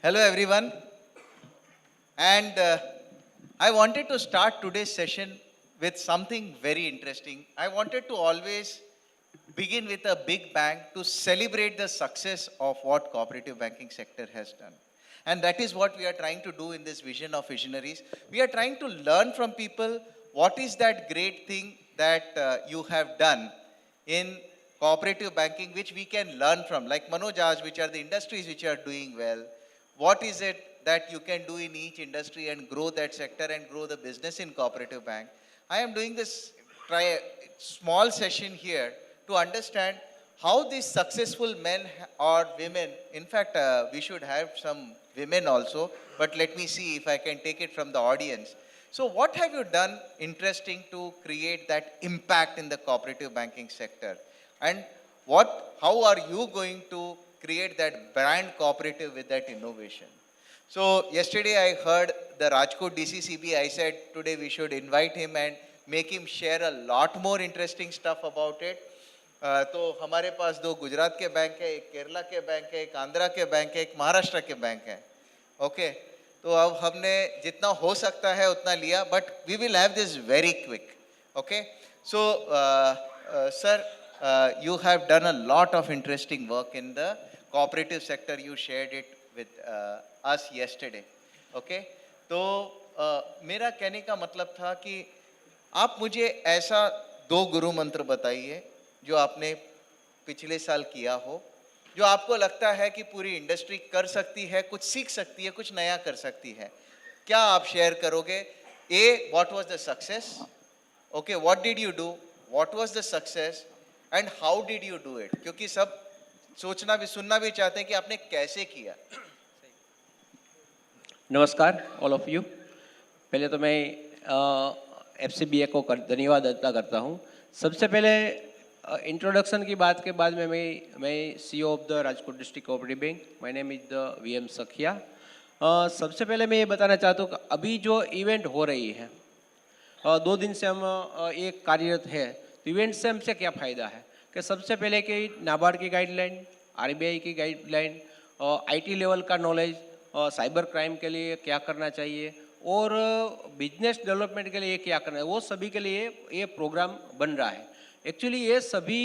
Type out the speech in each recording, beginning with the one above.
Hello everyone, and I wanted to start today's session with something very interesting. I wanted to always begin with a big bang to celebrate the success of what cooperative banking sector has done. And that is what we are trying to do in this vision of visionaries. We are trying to learn from people what is that great thing that you have done in cooperative banking which we can learn from, like Manoj asked, which are the industries which are doing well. What is it that you can do in each industry and grow that sector and grow the business in cooperative bank? I am doing this small session here to understand how these successful men or women, in fact, we should have some women also, but let me see if I can take it from the audience. So, what have you done interesting to create that impact in the cooperative banking sector? And how are you going to create that brand cooperative with that innovation? So yesterday I heard the Rajkot DCCB. I said today we should invite him and make him share a lot more interesting stuff about it. तो हमारे पास दो गुजरात के bank है, एक केरला के bank है, एक आंध्रा के बैंक है, एक महाराष्ट्र के बैंक है. ओके, तो अब हमने जितना हो सकता है उतना लिया, but we will have this very quick. Okay, so sir, you have done a lot of interesting work in the cooperative sector. You shared it with us yesterday. Okay, तो मेरा कहने का मतलब था कि आप मुझे ऐसा दो गुरु मंत्र बताइए जो आपने पिछले साल किया हो, जो आपको लगता है कि पूरी इंडस्ट्री कर सकती है, कुछ सीख सकती है, कुछ नया कर सकती है. क्या आप शेयर करोगे? Uh, what was the success? Okay, what did you do? What was the success and how did you do it? क्योंकि सब सोचना भी सुनना भी चाहते हैं कि आपने कैसे किया. नमस्कार ऑल ऑफ यू. पहले तो मैं एफसीबीए को धन्यवाद अदा करता हूँ. सबसे पहले इंट्रोडक्शन की बात के बाद में मैं CEO of the Rajkot district cooperative bank. My name is the VM सखिया. सबसे पहले मैं ये बताना चाहता हूँ कि अभी जो इवेंट हो रही है, 2 दिन से हम एक कार्यरत है. तो इवेंट से हमसे क्या फ़ायदा है कि सबसे पहले कि नाबार्ड की गाइडलाइन, आरबीआई की गाइडलाइन, आईटी लेवल का नॉलेज, साइबर क्राइम के लिए क्या करना चाहिए और बिजनेस डेवलपमेंट के लिए क्या करना है, वो सभी के लिए ये प्रोग्राम बन रहा है. एक्चुअली ये सभी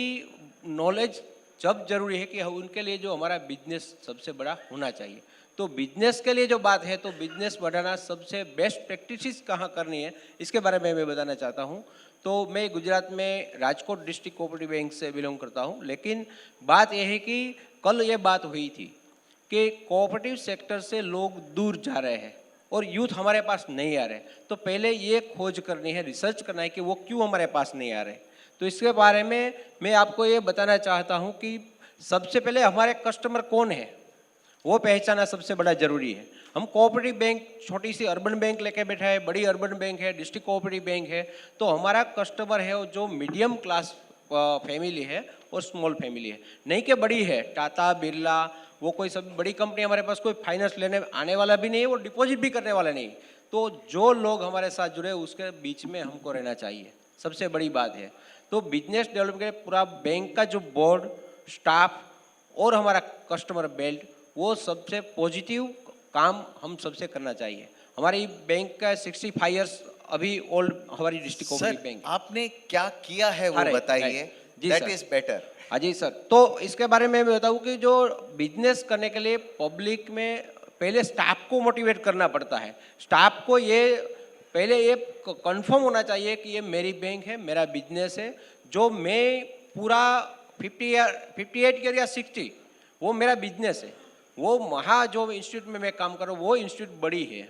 नॉलेज जब जरूरी है कि उनके लिए जो हमारा बिजनेस सबसे बड़ा होना चाहिए. तो बिजनेस के लिए जो बात है, तो बिजनेस बढ़ाना सबसे बेस्ट प्रैक्टिसेस कहाँ करनी है इसके बारे में मैं बताना चाहता हूँ. तो मैं गुजरात में राजकोट डिस्ट्रिक्ट कोऑपरेटिव बैंक से बिलोंग करता हूँ. लेकिन बात यह है कि कल ये बात हुई थी कि कोऑपरेटिव सेक्टर से लोग दूर जा रहे हैं और यूथ हमारे पास नहीं आ रहे. तो पहले ये खोज करनी है, रिसर्च करना है कि वो क्यों हमारे पास नहीं आ रहे. तो इसके बारे में मैं आपको ये बताना चाहता हूँ कि सबसे पहले हमारे कस्टमर कौन है वो पहचाना सबसे बड़ा ज़रूरी है. हम कोऑपरेटिव बैंक छोटी सी अर्बन बैंक लेके बैठा है, बड़ी अर्बन बैंक है, डिस्ट्रिक्ट कोऑपरेटिव बैंक है. तो हमारा कस्टमर है जो मीडियम क्लास फैमिली है और स्मॉल फैमिली है, नहीं कि बड़ी है, टाटा बिरला, वो कोई सब बड़ी कंपनी हमारे पास कोई फाइनेंस लेने आने वाला भी नहीं है, वो डिपॉजिट भी करने वाला नहीं. तो जो लोग हमारे साथ जुड़े उसके बीच में हमको रहना चाहिए, सबसे बड़ी बात है. तो बिजनेस डेवलपमेंट के पूरा बैंक का जो बोर्ड, स्टाफ और हमारा कस्टमर बेल्ट, वो सबसे पॉजिटिव काम हम सबसे करना चाहिए. हमारी बैंक का 65 इयर्स अभी ओल्ड हमारी डिस्ट्रिक्ट कोऑपरेटिव बैंक. आपने क्या किया है वो बताइए. That is better. हाँ जी सर. तो इसके बारे में मैं बताऊँ कि जो बिजनेस करने के लिए पब्लिक में पहले स्टाफ को मोटिवेट करना पड़ता है. स्टाफ को ये पहले ये कंफर्म होना चाहिए कि ये मेरी बैंक है, मेरा बिजनेस है, जो मैं पूरा 58 ईयर या 60 वो मेरा बिजनेस है. वो वहाँ जो इंस्टीट्यूट में मैं काम कर रहा हूँ वो इंस्टीट्यूट बड़ी है,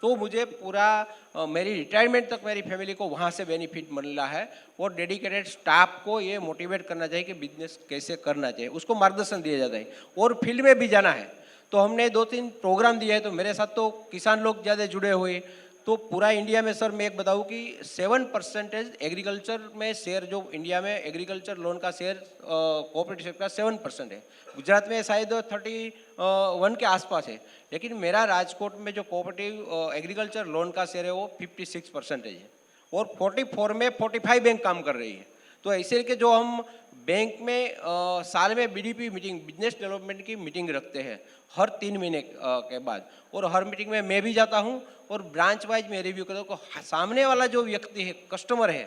तो मुझे पूरा मेरी रिटायरमेंट तक मेरी फैमिली को वहाँ से बेनिफिट मिल रहा है. और डेडिकेटेड स्टाफ को ये मोटिवेट करना चाहिए कि बिजनेस कैसे करना चाहिए, उसको मार्गदर्शन दिया जाता है. और फील्ड में भी जाना है तो हमने 2-3 प्रोग्राम दिया है. तो मेरे साथ तो किसान लोग ज़्यादा जुड़े हुए. तो पूरा इंडिया में सर मैं एक बताऊँ कि 7% एग्रीकल्चर में शेयर, जो इंडिया में एग्रीकल्चर लोन का शेयर कोऑपरेटिव सेक्टर का 7% है. गुजरात में शायद 31 के आसपास है. लेकिन मेरा राजकोट में जो कोऑपरेटिव एग्रीकल्चर लोन का शेयर है वो 56% है और 44 में 45 बैंक काम कर रही है. तो ऐसे कि जो हम बैंक में साल में बीडीपी मीटिंग, बिजनेस डेवलपमेंट की मीटिंग रखते हैं हर 3 महीने के बाद, और हर मीटिंग में मैं भी जाता हूँ और ब्रांच वाइज मैं रिव्यू करता हूँ कि सामने वाला जो व्यक्ति है, कस्टमर है,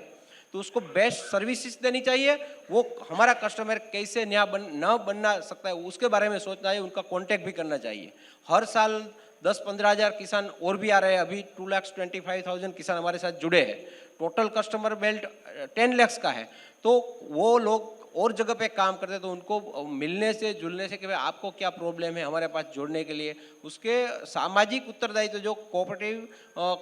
तो उसको बेस्ट सर्विसेज देनी चाहिए। वो हमारा कस्टमर कैसे न बनना सकता है उसके बारे में सोचना है, उनका कांटेक्ट भी करना चाहिए। हर साल 10-15 हज़ार किसान और भी आ रहे हैं। अभी 2,25,000 किसान हमारे साथ जुड़े हैं। टोटल कस्टमर बेल्ट 10 लाख का है। तो वो लोग और जगह पे काम करते हैं, तो उनको मिलने से जुलने से कि भाई आपको क्या प्रॉब्लम है हमारे पास जोड़ने के लिए, उसके सामाजिक उत्तरदायित्व जो कोऑपरेटिव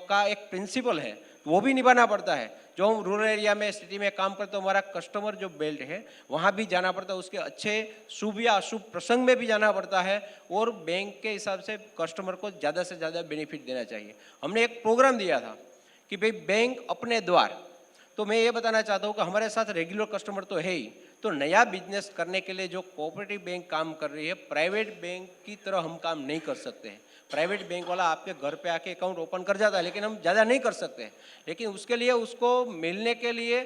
का एक प्रिंसिपल है वो भी निभाना पड़ता है। जो हम रूरल एरिया में, सिटी में काम करते हैं, हमारा कस्टमर जो बेल्ट है वहाँ भी जाना पड़ता है, उसके अच्छे शुभ या अशुभ प्रसंग में भी जाना पड़ता है, और बैंक के हिसाब से कस्टमर को ज़्यादा से ज़्यादा बेनिफिट देना चाहिए। हमने एक प्रोग्राम दिया था कि भाई बैंक अपने द्वार, तो मैं ये बताना चाहता हूँ कि हमारे साथ रेगुलर कस्टमर तो है ही, तो नया बिजनेस करने के लिए जो कोऑपरेटिव बैंक काम कर रही है, प्राइवेट बैंक की तरह हम काम नहीं कर सकते हैं। प्राइवेट बैंक वाला आपके घर पे आके अकाउंट ओपन कर जाता है, लेकिन हम ज़्यादा नहीं कर सकते हैं। लेकिन उसके लिए उसको मिलने के लिए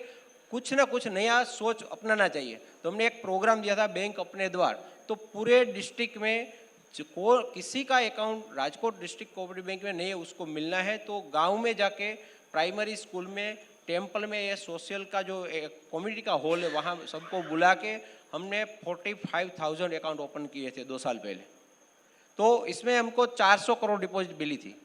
कुछ ना कुछ नया सोच अपनाना चाहिए। तो हमने एक प्रोग्राम दिया था बैंक अपने द्वार, तो पूरे डिस्ट्रिक्ट में किसी का account Rajkot district cooperative bank में नहीं है, उसको मिलना है तो गाँव में जाके प्राइमरी स्कूल में, टेम्पल में, ये सोशल का जो कम्युनिटी का हॉल है वहाँ सबको बुला के हमने 45,000 अकाउंट ओपन किए थे 2 साल पहले। तो इसमें हमको 400 करोड़ डिपॉजिट मिली थी।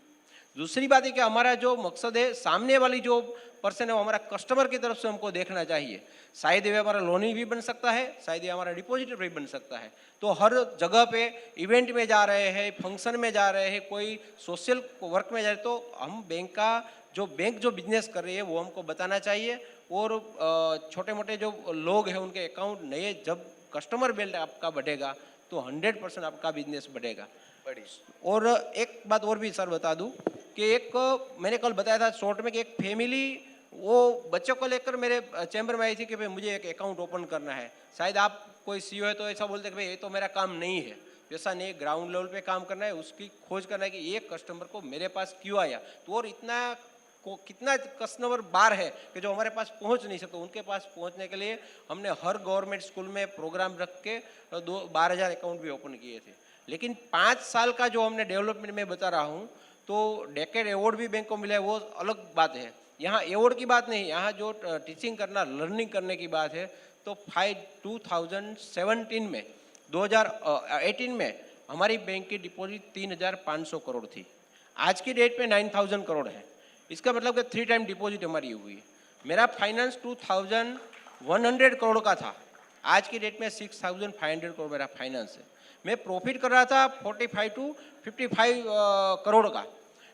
दूसरी बात है कि हमारा जो मकसद है, सामने वाली जो पर्सन है वो हमारा कस्टमर की तरफ से हमको देखना चाहिए। शायद ये हमारा लोनी भी बन सकता है, शायद ये हमारा डिपॉजिटर भी बन सकता है। तो हर जगह पे इवेंट में जा रहे हैं, फंक्शन में जा रहे हैं, कोई सोशल वर्क में जा रहे हैं, तो हम बैंक जो बिजनेस कर रही है वो हमको बताना चाहिए। और छोटे मोटे जो लोग हैं उनके अकाउंट नए, जब कस्टमर बेल्ट आपका बढ़ेगा तो 100% आपका बिजनेस बढ़ेगा। बड़ी और एक बात और भी सर बता दूं कि एक मैंने कल बताया था शॉर्ट में कि एक फैमिली वो बच्चों को लेकर मेरे चैम्बर में आई थी कि भाई मुझे एक अकाउंट ओपन करना है। शायद आप कोई सीईओ है तो ऐसा बोलते कि भाई ये तो मेरा काम नहीं है। ऐसा नहीं, ग्राउंड लेवल पे काम करना है, उसकी खोज करना है कि ये कस्टमर को मेरे पास क्यों आया, तो और कितना कस्टमर बार है कि जो हमारे पास पहुंच नहीं सकते, उनके पास पहुंचने के लिए हमने हर गवर्नमेंट स्कूल में प्रोग्राम रख के 12,000 अकाउंट भी ओपन किए थे। लेकिन 5 साल का जो हमने डेवलपमेंट में बता रहा हूँ, तो डेकेड अवार्ड भी बैंक को मिला है, वो अलग बात है। यहाँ अवार्ड की बात नहीं, यहाँ जो टीचिंग करना, लर्निंग करने की बात है। तो 2017 में 2018 में हमारी बैंक की डिपॉजिट 3,500 करोड़ थी। आज की डेट पे 9,000 करोड़ है। इसका मतलब कि 3 टाइम डिपॉजिट हमारी हुई है। मेरा फाइनेंस 2,100 करोड़ का था, आज की डेट में 6,500 करोड़ मेरा फाइनेंस है। मैं प्रॉफिट कर रहा था 45 to 55 करोड़ का,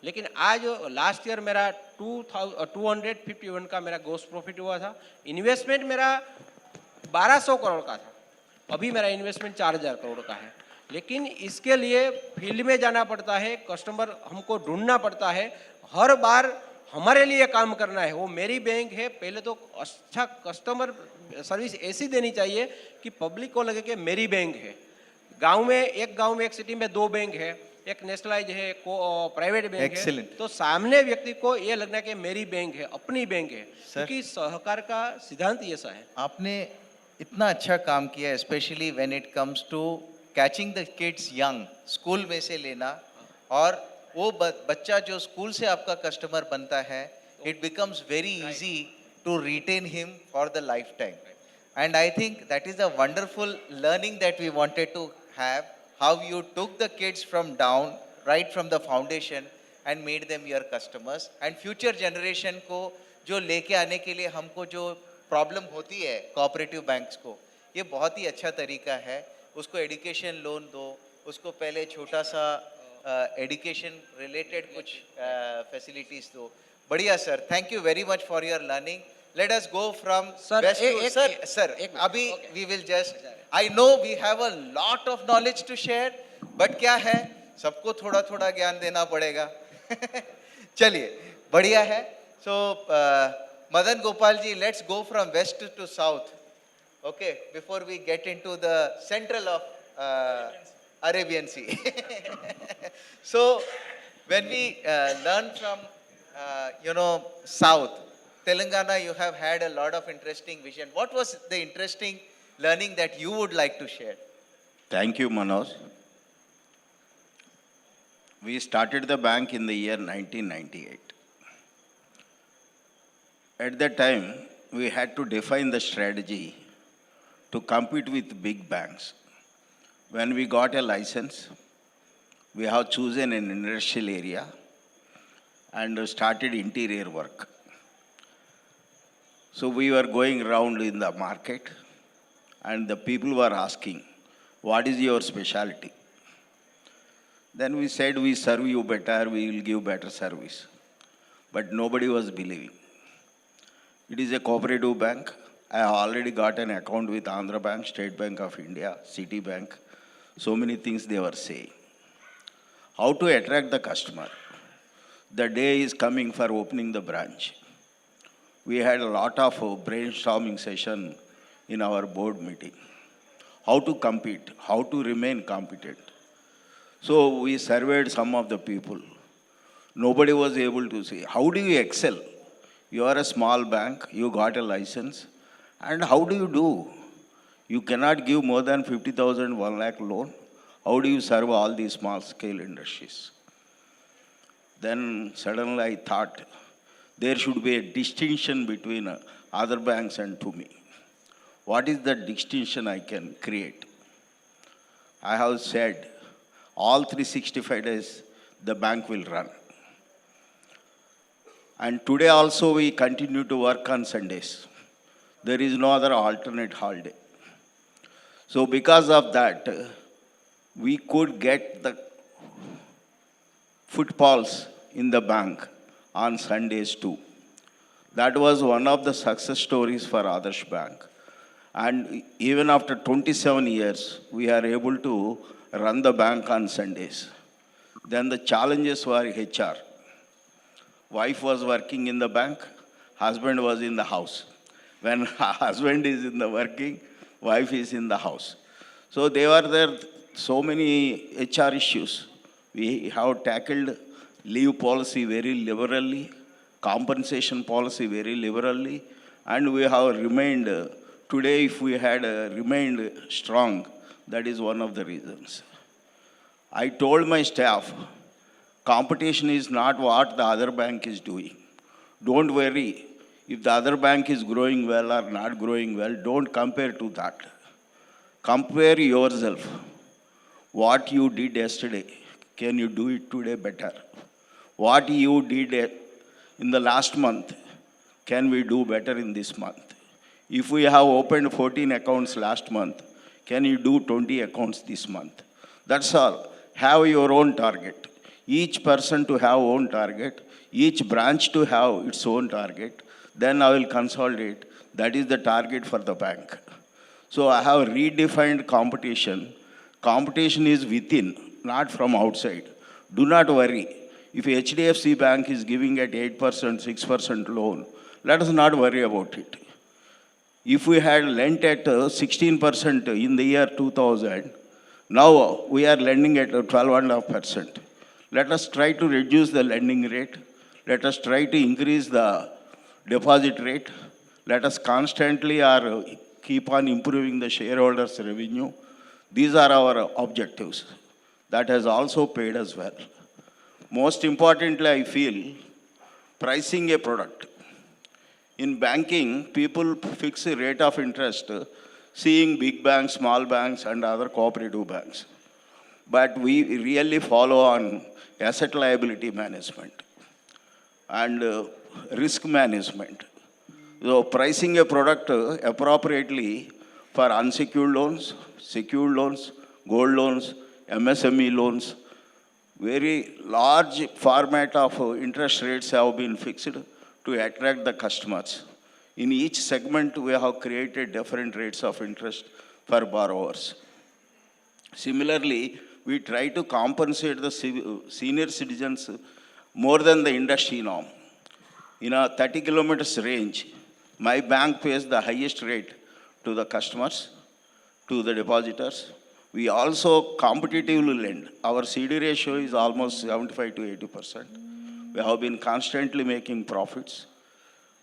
लेकिन आज लास्ट ईयर मेरा 251 का मेरा ग्रॉस प्रॉफिट हुआ था। इन्वेस्टमेंट मेरा 1,200 करोड़ का था, अभी मेरा इन्वेस्टमेंट 4,000 करोड़ का है। लेकिन इसके लिए फील्ड में जाना पड़ता है, कस्टमर हमको ढूंढना पड़ता है, हर बार हमारे लिए काम करना है। वो मेरी बैंक है, पहले तो अच्छा कस्टमर सर्विस ऐसी देनी चाहिए कि पब्लिक को लगे कि मेरी बैंक है। गांव में एक सिटी में 2 बैंक है, एक नेशनलाइज है, एक प्राइवेट बैंक है, Excellent. तो सामने व्यक्ति को ये लगना कि मेरी बैंक है, अपनी बैंक है, Sir. क्योंकि सहकार का सिद्धांत ये सा है। आपने इतना अच्छा काम किया, specially when it comes to catching the kids young, school में से लेना, और वो बच्चा जो स्कूल से आपका कस्टमर बनता है, it becomes very easy to retain him for the life time. And I think that is a wonderful learning that we wanted to have, how you took the kids from down, right from the foundation, and made them your customers. And future generation को जो लेके आने के लिए हमको जो problem होती है कोऑपरेटिव बैंक्स को, ये बहुत ही अच्छा तरीका है। उसको एजुकेशन लोन दो, उसको पहले छोटा सा एजुकेशन रिलेटेड कुछ फैसिलिटीज दो। बढ़िया sir, thank you very much for your learning. Let us go from Sir, west to sir. अभी we will just, I know we have a lot of knowledge to share, but क्या है, सबको थोड़ा थोड़ा ज्ञान देना पड़ेगा. चलिए, बढ़िया है. So Madan Gopal ji, let's go from west to south. Okay, before we get into the central of Arabian Sea. So when we learn from south, Telangana, you have had a lot of interesting vision. What was the interesting learning that you would like to share? Thank you, Manoj. We started the bank in the year 1998. At that time, we had to define the strategy to compete with big banks. When we got a license, we have chosen an industrial area and started interior work. So we were going around in the market and the people were asking, what is your specialty? Then we said, we serve you better, we will give better service. But nobody was believing. It is a cooperative bank. I have already got an account with Andhra Bank, State Bank of India, Citibank. So many things they were saying. How to attract the customer? The day is coming for opening the branch. We had a lot of brainstorming session in our board meeting. How to compete, how to remain competent. So we surveyed some of the people. Nobody was able to say, how do you excel? You are a small bank, you got a license, and how do you do? You cannot give more than 50,000, 1 lakh loan. How do you serve all these small scale industries? Then suddenly I thought there should be a distinction between other banks and to me. What is the distinction I can create? I have said all 365 days the bank will run. And today also we continue to work on Sundays. There is no other alternate holiday. So because of that, we could get the footfalls in the bank on Sundays too. That was one of the success stories for Adarsh Bank. And even after 27 years, we are able to run the bank on Sundays. Then the challenges were HR. Wife was working in the bank, husband was in the house. When husband is in the working, wife is in the house. So there were so many HR issues. We have tackled leave policy very liberally, compensation policy very liberally, and we have remained, today if we had remained strong, that is one of the reasons. I told my staff, competition is not what the other bank is doing. Don't worry, if the other bank is growing well or not growing well, don't compare to that. Compare yourself. What you did yesterday, can you do it today better? What you did in the last month, can we do better in this month? If we have opened 14 accounts last month, can you do 20 accounts this month? That's all. Have your own target. Each person to have own target, each branch to have its own target. Then I will consolidate. That is the target for the bank. So I have redefined competition. Competition is within, not from outside. Do not worry. If HDFC Bank is giving at 8%, 6% loan, let us not worry about it. If we had lent at 16% in the year 2000, now we are lending at 12.5%. Let us try to reduce the lending rate. Let us try to increase the deposit rate. Let us constantly keep on improving the shareholders' revenue. These are our objectives. That has also paid us well. Most importantly, I feel pricing a product. In banking, people fix a rate of interest, seeing big banks, small banks, and other cooperative banks. But we really follow on asset liability management and risk management. So pricing a product appropriately for unsecured loans, secured loans, gold loans, MSME loans, very large format of interest rates have been fixed to attract the customers. In each segment, we have created different rates of interest for borrowers. Similarly, we try to compensate the senior citizens more than the industry norm. In a 30 kilometers range, my bank pays the highest rate to the customers, to the depositors. We also competitively lend. Our CD ratio is almost 75 to 80%. We have been constantly making profits.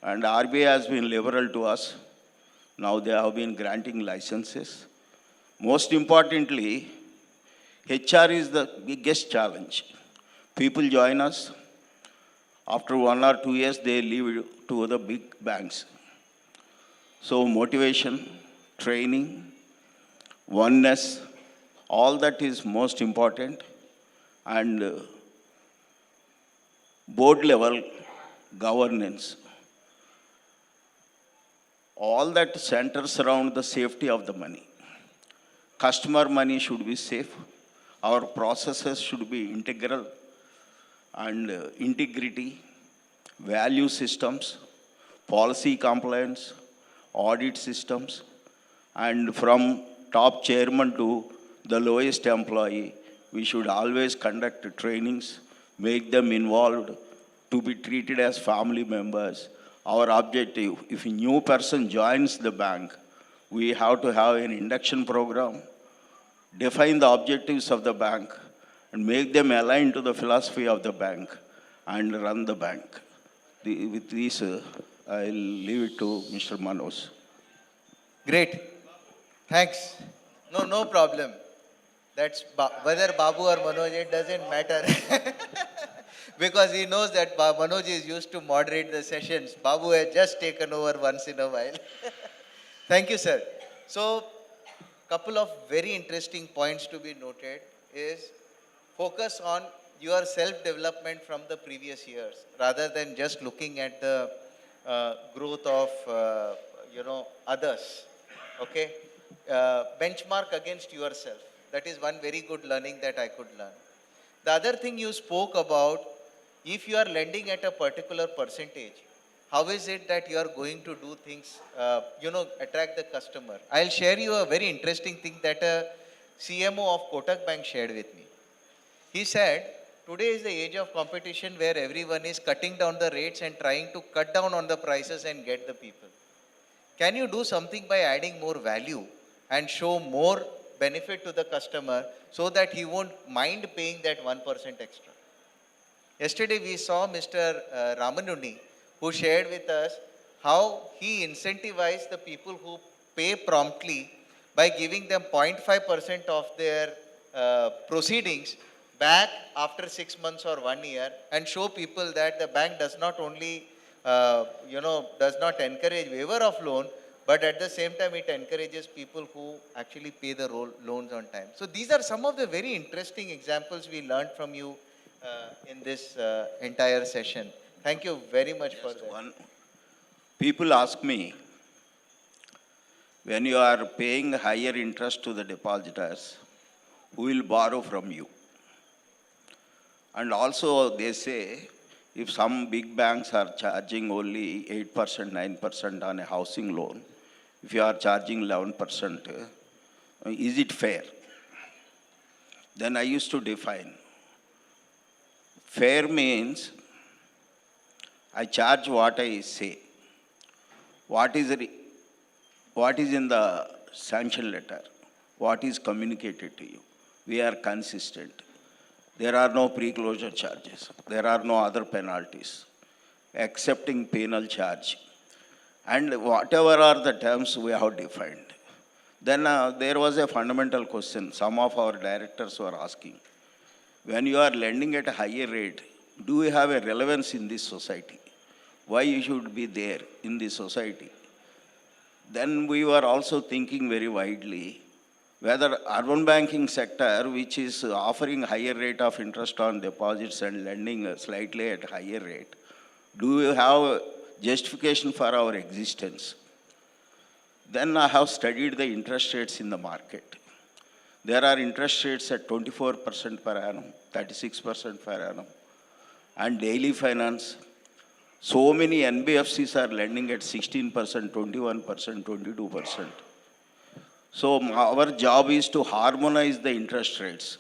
And RBI has been liberal to us. Now they have been granting licenses. Most importantly, HR is the biggest challenge. People join us. After 1 or 2 years, they leave to the big banks. So motivation, training, oneness, all that is most important. And board level governance. All that centers around the safety of the money. Customer money should be safe. Our processes should be integral and integrity, value systems, policy compliance, audit systems, and from top chairman to the lowest employee, we should always conduct trainings, make them involved to be treated as family members. Our objective, if a new person joins the bank, we have to have an induction program, define the objectives of the bank, and make them align to the philosophy of the bank and run the bank. With this, I'll leave it to Mr. Manoj. Great. Thanks. No problem. That's whether Babu or Manoj, it doesn't matter. Because he knows that Manoj is used to moderate the sessions. Babu has just taken over once in a while. Thank you, sir. So, couple of very interesting points to be noted is focus on your self-development from the previous years rather than just looking at the growth of, others. Okay? Benchmark against yourself. That is one very good learning that I could learn. The other thing you spoke about, if you are lending at a particular percentage, how is it that you are going to do things, attract the customer? I'll share you a very interesting thing that a CMO of Kotak Bank shared with me. He said, today is the age of competition where everyone is cutting down the rates and trying to cut down on the prices and get the people. Can you do something by adding more value and show more benefit to the customer so that he won't mind paying that 1% extra? Yesterday we saw Mr. Ramanunni, who shared with us how he incentivized the people who pay promptly by giving them 0.5% of their proceedings back after 6 months or 1 year, and show people that the bank does not only, does not encourage waiver of loan, but at the same time it encourages people who actually pay the loans on time. So these are some of the very interesting examples we learned from you in this entire session. Thank you very much for that. People ask me, when you are paying higher interest to the depositors, who will borrow from you? And also they say, if some big banks are charging only 8%, 9% on a housing loan, if you are charging 11%, is it fair? Then I used to define. Fair means I charge what I say. What is in the sanction letter? What is communicated to you? We are consistent. There are no pre-closure charges. There are no other penalties, excepting penal charge. And whatever are the terms we have defined. Then there was a fundamental question some of our directors were asking. When you are lending at a higher rate, do you have a relevance in this society? Why you should be there in this society? Then we were also thinking very widely whether urban banking sector, which is offering higher rate of interest on deposits and lending slightly at higher rate, do you have justification for our existence? Then I have studied the interest rates in the market. There are interest rates at 24% per annum, 36% per annum, and daily finance. So many NBFCs are lending at 16%, 21%, 22%. So our job is to harmonize the interest rates.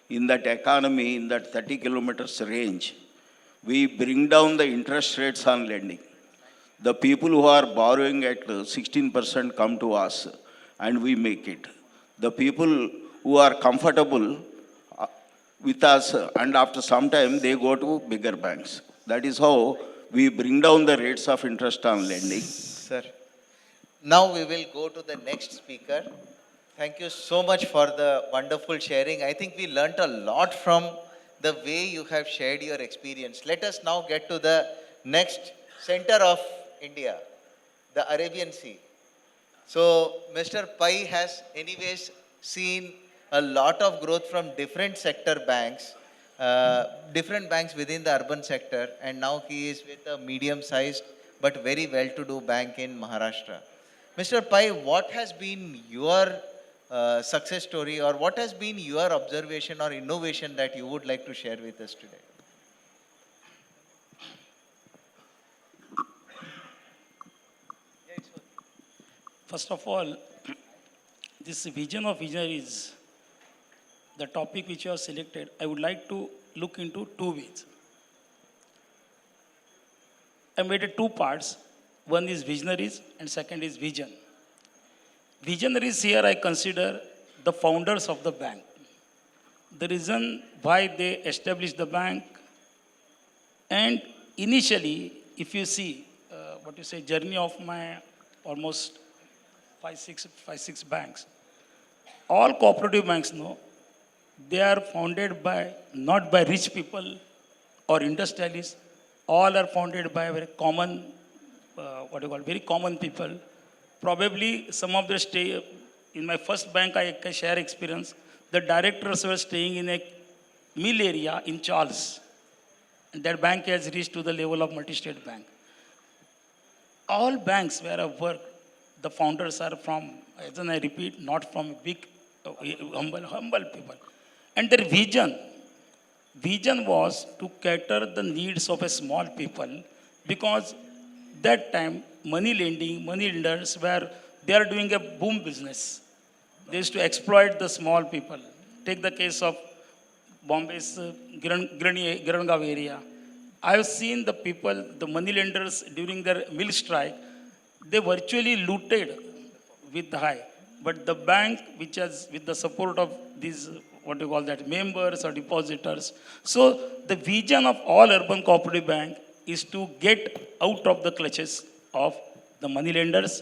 In that economy, in that 30 kilometers range, we bring down the interest rates on lending. The people who are borrowing at 16% come to us and we make it. The people who are comfortable with us and after some time they go to bigger banks. That is how we bring down the rates of interest on lending. Sir. Now we will go to the next speaker. Thank you so much for the wonderful sharing. I think we learnt a lot from the way you have shared your experience. Let us now get to the next center of India, the Arabian Sea. So, Mr. Pai has, anyways, seen a lot of growth from different banks within the urban sector, and now he is with a medium sized but very well to do bank in Maharashtra. Mr. Pai, what has been your success story, or what has been your observation or innovation that you would like to share with us today? First of all, this vision of visionaries, the topic which you have selected, I would like to look into two ways. I made it two parts. One is visionaries and second is vision. Visionaries here I consider the founders of the bank. The reason why they established the bank, and initially, if you see, journey of my almost five, six banks, all cooperative banks know they are founded by not by rich people or industrialists. All are founded by very common, very common people. Probably some of the stay in my first bank. I can share experience. The directors were staying in a mill area in Charles, and that bank has reached to the level of multi-state bank. All banks where I work, the founders are from, as I repeat, not from big, humble people. And their vision was to cater the needs of a small people, because that time money lenders were, they are doing a boom business. They used to exploit the small people. Take the case of Bombay's Girangaon area. I have seen the people, the money lenders during their mill strike, they virtually looted with the high. But the bank, which has, with the support of these, members or depositors. So the vision of all urban cooperative bank is to get out of the clutches of the money lenders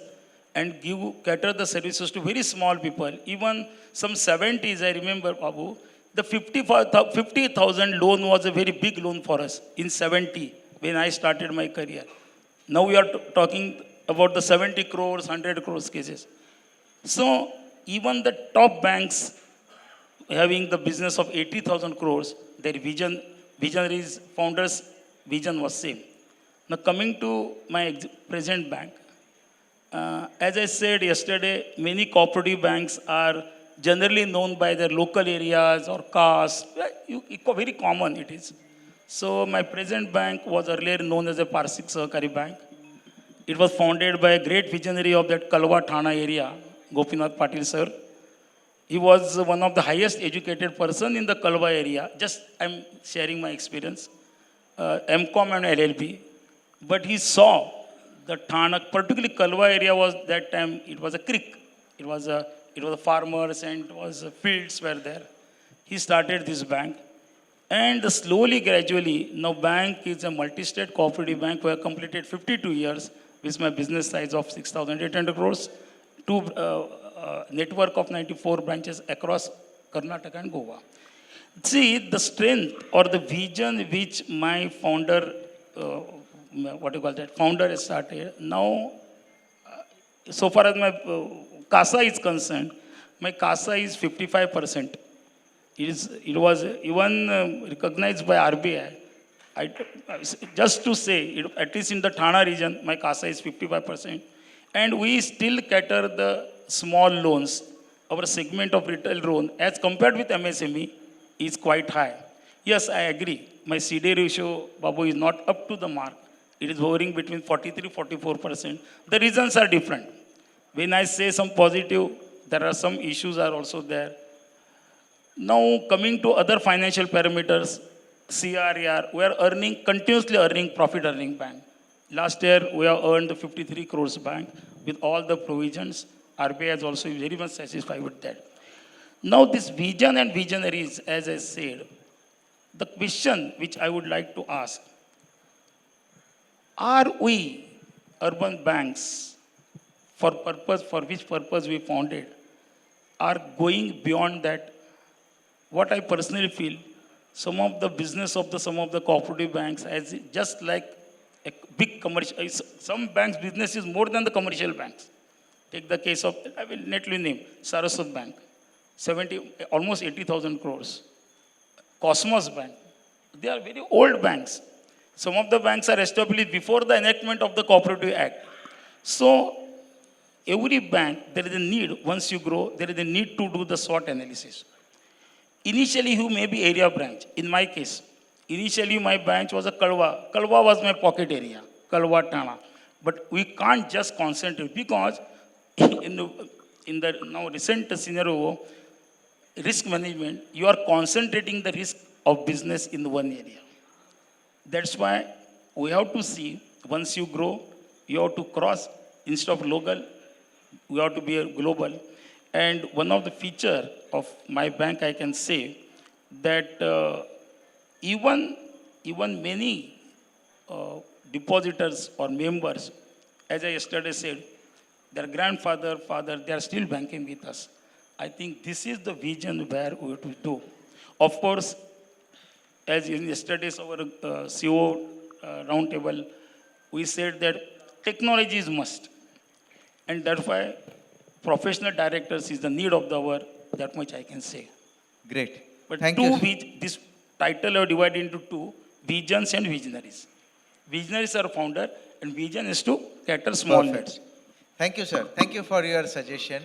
and cater the services to very small people. Even some 70s, I remember, Babu, the 50,000 loan was a very big loan for us in 70 when I started my career. Now we are talking about the 70 crores, 100 crores cases. So even the top banks having the business of 80,000 crores, their visionaries, founders' vision was same. Now coming to my present bank, as I said yesterday, many cooperative banks are generally known by their local areas or caste. Very common it is. So my present bank was earlier known as a Parsik Sahakari Bank. It was founded by a great visionary of that Kalwa Thana area, Gopinath Patil sir. He was one of the highest educated person in the Kalwa area. Just I'm sharing my experience. MCOM and LLB. But he saw the Thana, particularly Kalwa area was that time, it was a creek. It was a farmers and it was fields were there. He started this bank. And slowly, gradually, now bank is a multi-state cooperative bank. We have completed 52 years with my business size of 6,800 crores. Network of 94 branches across Karnataka and Goa. See, the strength or the vision which my founder, founder has started. Now, so far as my CASA is concerned, my CASA is 55%. It was even recognized by RBI. Just to say, at least in the Thana region, my CASA is 55%. And we still cater the small loans. Our segment of retail loan, as compared with MSME, is quite high. Yes, I agree. My CD ratio, Babu, is not up to the mark. It is hovering between 43-44%. The reasons are different. When I say some positive, there are some issues are also there. Now, coming to other financial parameters, CRAR, we are continuously earning profit earning bank. Last year, we have earned the 53 crores bank with all the provisions. RBI is also very much satisfied with that. Now, this vision and visionaries, as I said, the question which I would like to ask, are we urban banks for which purpose we founded are going beyond that? What I personally feel, some of the business of some of the cooperative banks as just like a big commercial, some banks business is more than the commercial banks. Take the case of, I will neatly name, Saraswat Bank, 70, almost 80,000 crores. Cosmos Bank, they are very old banks. Some of the banks are established before the enactment of the Cooperative Act. So every bank, there is a need, once you grow, there is a need to do the SWOT analysis. Initially, you may be area branch. In my case, initially my branch was a Kalwa. Kalwa was my pocket area, Kalwa Tana. But we can't just concentrate because in the now recent scenario, risk management, you are concentrating the risk of business in one area. That's why we have to see, once you grow, you have to cross, instead of local, we have to be a global. And one of the feature of my bank, I can say that even many depositors or members, as I yesterday said, their grandfather, father, they are still banking with us. I think this is the vision where we have to do. Of course, as in yesterday's our CEO roundtable, we said that technology is must. And that's why professional directors is the need of the hour, that much I can say. Great. But Thank two, you. this title are divided into two, visions and visionaries. Visionaries are founder and vision is to cater small Perfect. needs. Thank you, sir. Thank you for your suggestion.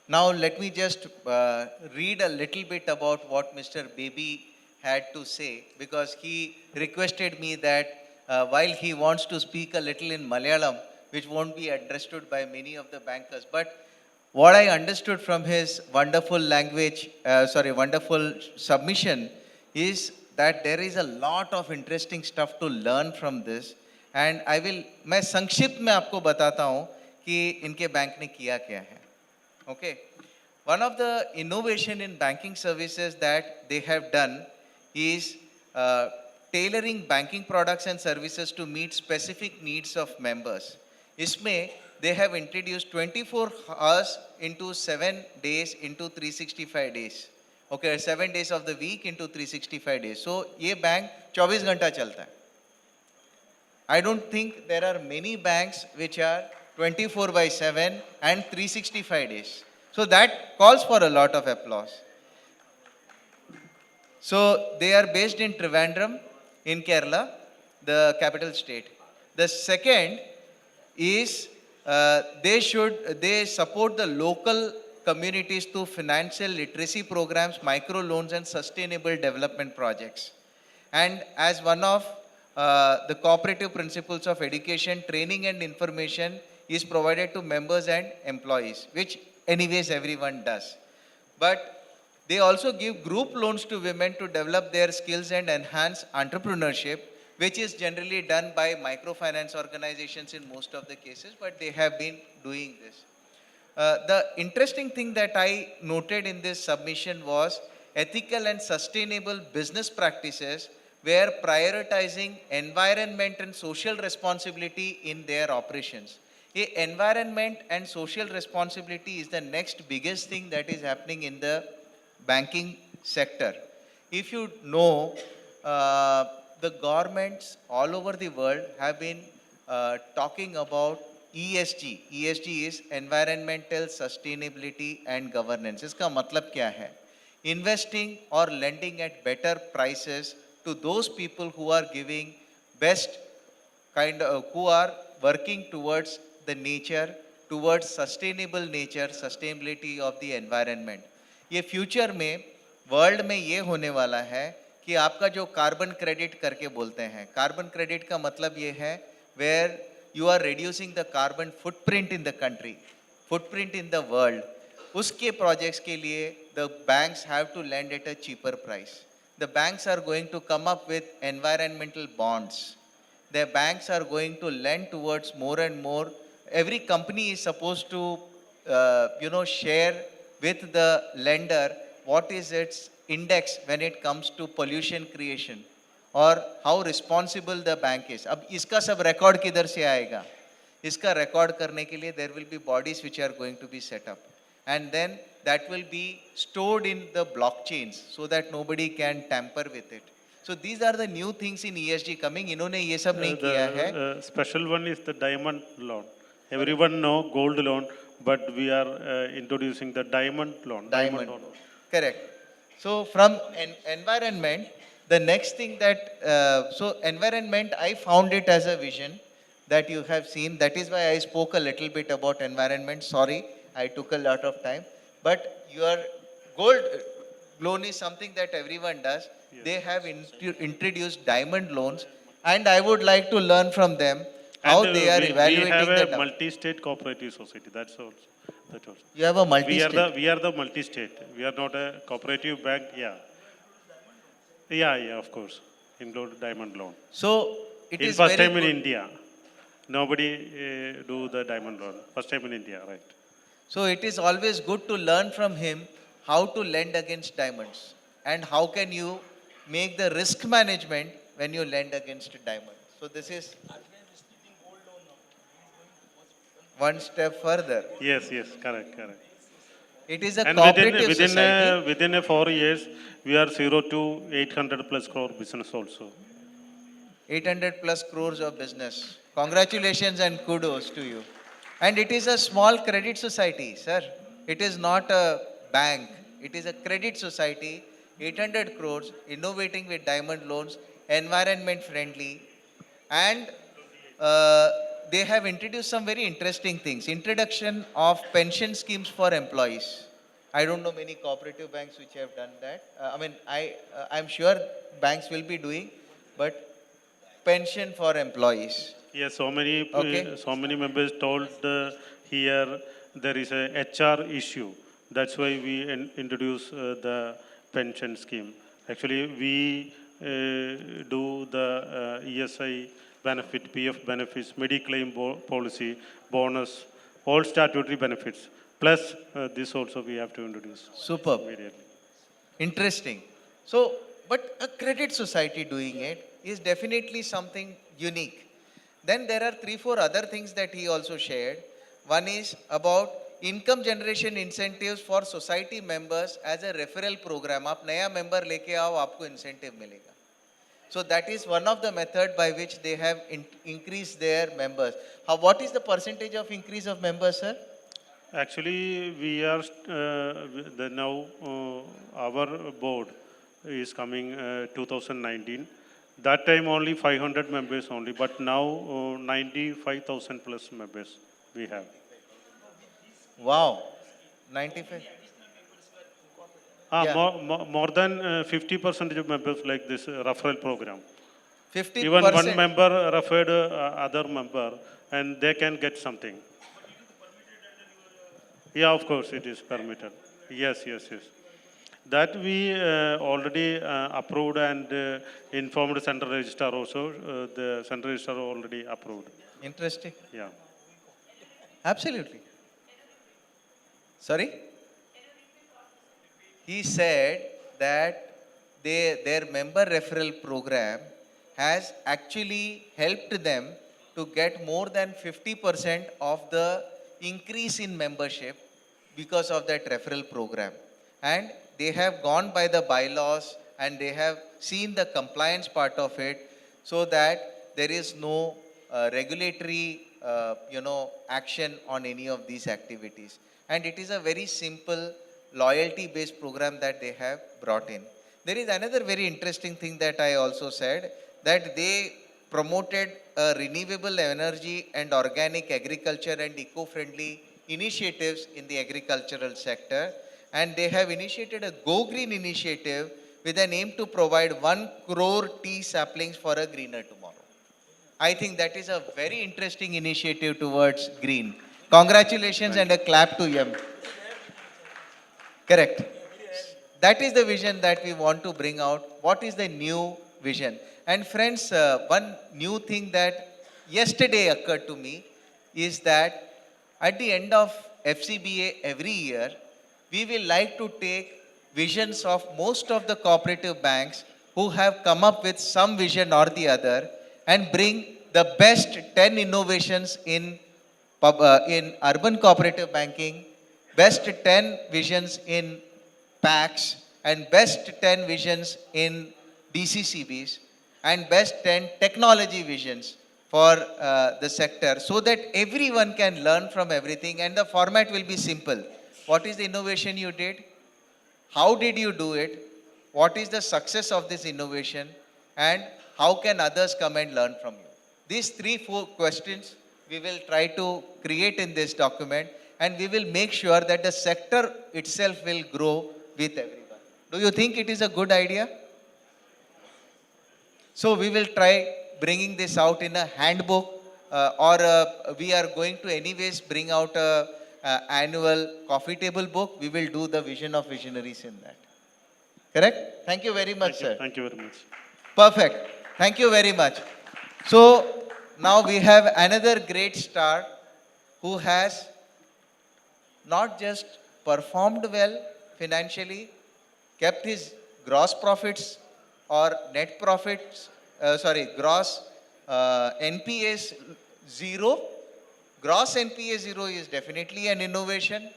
Now, let me just read a little bit about what Mr. Baby had to say, because he requested me that while he wants to speak a little in Malayalam, which won't be understood by many of the bankers, but what I understood from his wonderful wonderful submission is that there is a lot of interesting stuff to learn from this. And मैं संक्षिप्त में आपको बताता हूँ कि इनके bank ने किया क्या है. Okay. One of the innovation in banking services that they have done is tailoring banking products and services to meet specific needs of members. इसमें they have introduced 24 hours into 7 days into 365 days. Okay, 7 days of the week into 365 days. So ये bank 24 घंटा चलता है. I don't think there are many banks which are 24/7 and 365 days. So that calls for a lot of applause. So they are based in Trivandrum in Kerala, the capital state. The second is they support the local communities through financial literacy programs, micro loans and sustainable development projects. And as one of the cooperative principles of education, training and information is provided to members and employees, which anyways everyone does. But they also give group loans to women to develop their skills and enhance entrepreneurship, which is generally done by microfinance organizations in most of the cases, but they have been doing this. The interesting thing that I noted in this submission was ethical and sustainable business practices where prioritizing environment and social responsibility in their operations. Environment and social responsibility is the next biggest thing that is happening in the banking sector. If you know, the governments all over the world have been talking about ESG. ESG is environmental sustainability and governance. इसका मतलब क्या है? Investing or lending at better prices to those people who are giving best who are working towards the nature, towards sustainable nature, sustainability of the environment. ये future में world में ये होने वाला है कि आपका जो कार्बन क्रेडिट करके बोलते हैं, कार्बन क्रेडिट का मतलब ये है where you are reducing the carbon footprint in the country, footprint in the world, उसके प्रोजेक्ट्स के लिए the banks have to land at a cheaper price. The banks are going to come up with environmental bonds. The banks are going to lend towards more and more. Every company is supposed to, share with the lender what is its index when it comes to pollution creation. और how responsible the bank is. अब इसका सब record किधर से आएगा? इसका record करने के लिए there will be bodies which are going to be set up, and then that will be stored in the blockchains so that nobody can tamper with it. So these are the new things in ESG coming. इन्होंने ये सब नहीं किया है. Special one is the diamond loan. Everyone know gold loan, but we are introducing the diamond loan. Diamond. loan. Correct. So from environment, the next thing that, so environment, I found it as a vision that you have seen. That is why I spoke a little bit about environment. Sorry, I took a lot of time. But your gold loan is something that everyone does. They have introduced diamond loans, and I would like to learn from them how And, they are we evaluating have a the. multi-state cooperative society. That's also. That also. You have a multi-state. We are the multi-state. We are not a cooperative bank. Yeah. Yeah, of course. Include diamond loan. So it In is first very time in good. India. Nobody do the diamond loan. First time in India, right? So it is always good to learn from him how to lend against diamonds and how can you make the risk management when you lend against diamonds. So this is one step further. Yes, correct. It is a And cooperative society. within a 4 years, we are 0 to 800 plus crore business also. 800 plus crores of business. Congratulations and kudos to you. And it is a small credit society, sir. It is not a bank. It is a credit society. 800 crores, innovating with diamond loans, environment friendly. And they have introduced some very interesting things. Introduction of pension schemes for employees. I don't know many cooperative banks which have done that. I'm sure banks will be doing, but pension for employees. Yes, Okay. so many members told here there is a HR issue. That's why we introduce the pension scheme. Actually, we do the ESI benefit, PF benefits, Mediclaim policy, bonus, all statutory benefits. Plus, this also we have to introduce Superb. immediately. Interesting. So, but a credit society doing it is definitely something unique. Then there are 3-4 other things that he also shared. One is about income generation incentives for society members as a referral program. आप नया member लेके आओ, आपको incentive मिलेगा. So that is one of the method by which they have increased their members. What is the percentage of increase of members, sir? Actually, we are now our board is coming 2019. That time only 500 members only, but now 95,000 plus members we have. Wow, 95. Yeah. More than 50% of members like this referral program. 50%. Even one member referred other member, and they can get something. Yeah, of course, it is permitted. Yes. That we already approved and informed Central Register also. The Central Register already approved. Interesting. Yeah. Absolutely. Sorry? He said that their member referral program has actually helped them to get more than 50% of the increase in membership because of that referral program. And they have gone by the bylaws and they have seen the compliance part of it so that there is no regulatory action on any of these activities. And it is a very simple loyalty based program that they have brought in. There is another very interesting thing that I also said, that they promoted renewable energy and organic agriculture and eco-friendly initiatives in the agricultural sector. And they have initiated a Go Green initiative with an aim to provide 1 crore tea saplings for a greener tomorrow. I think that is a very interesting initiative towards green. Congratulations and a clap to him. Correct. That is the vision that we want to bring out. What is the new vision? And friends, one new thing that yesterday occurred to me is that at the end of FCBA every year, we will like to take visions of most of the cooperative banks who have come up with some vision or the other and bring the best 10 innovations in urban cooperative banking, best 10 visions in PACs, and best 10 visions in DCCBs, and best 10 technology visions for the sector, so that everyone can learn from everything, and the format will be simple. What is the innovation you did? How did you do it? What is the success of this innovation? And how can others come and learn from you? These 3-4 questions we will try to create in this document, and we will make sure that the sector itself will grow with everyone. Do you think it is a good idea? So we will try bringing this out in a handbook, or we are going to anyways bring out a annual coffee table book. We will do the vision of visionaries in that. Correct? Thank you very much, sir. Thank you very much. Perfect. Thank you very much. So now we have another great star who has not just performed well financially, kept his gross profits or net profits, gross NPAs zero. Gross NPA zero is definitely an innovation.